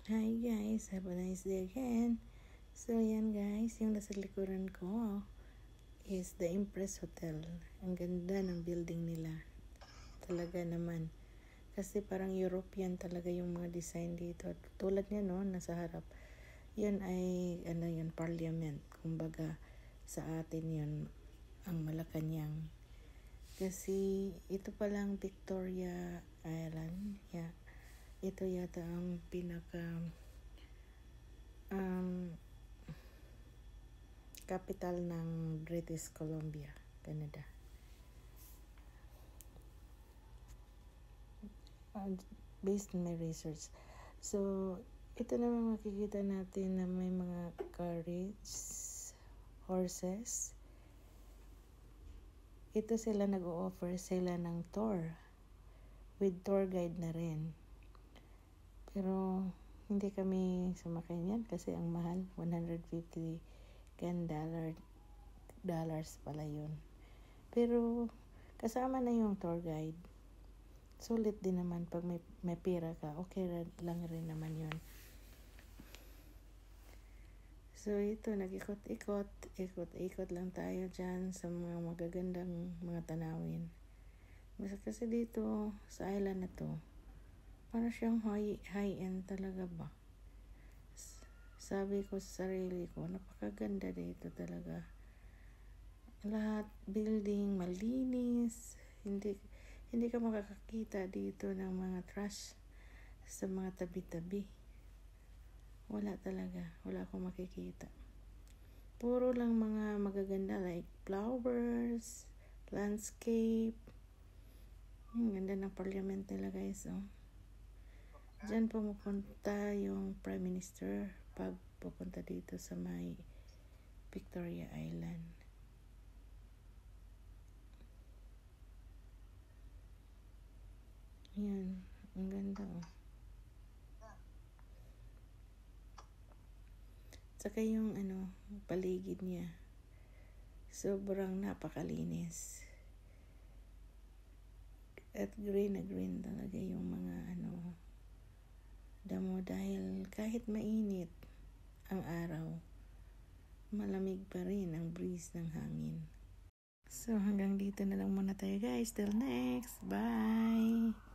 Hi guys, have a nice day again. So yan guys, yung nasa likuran ko is the Empress Hotel. Ang ganda ng building nila. Talaga naman. Kasi parang European talaga yung mga design dito. Tulad niya no, nasa harap. Yun ay, Parliament. Kumbaga, sa atin yun, ang Malacanang. Kasi ito palang Victoria Island. Yeah. Ito yata ang pinaka capital ng British Columbia, Canada. Based on my research. So, ito naman makikita natin na may mga carriage, horses. Ito sila nag-o-offer sila ng tour with tour guide na rin. Pero hindi kami sumakay niyan kasi ang mahal, 150 dollars pala yun. Pero kasama na yung tour guide. Sulit din naman pag may pera ka, okay lang rin naman yun. So ito, nag-ikot-ikot lang tayo dyan sa mga magagandang mga tanawin. Kasi dito sa island na to, parang siyang high-end talaga ba? Sabi ko sa sarili ko, napakaganda dito talaga. Lahat building malinis, hindi ka makakakita dito ng mga trash sa mga tabi-tabi. Wala talaga, wala akong makikita. Puro lang mga magaganda like flowers, landscape. Ganda ng parliament nila guys, oh. Diyan pumupunta yung Prime Minister pag pupunta dito sa may Victoria Island. Yan, ang ganda oh. Saka yung paligid niya. Sobrang napakalinis. At green na green talaga yung mga damo dahil kahit mainit ang araw, malamig pa rin ang breeze ng hangin. So hanggang dito na lang muna tayo guys. Till next. Bye!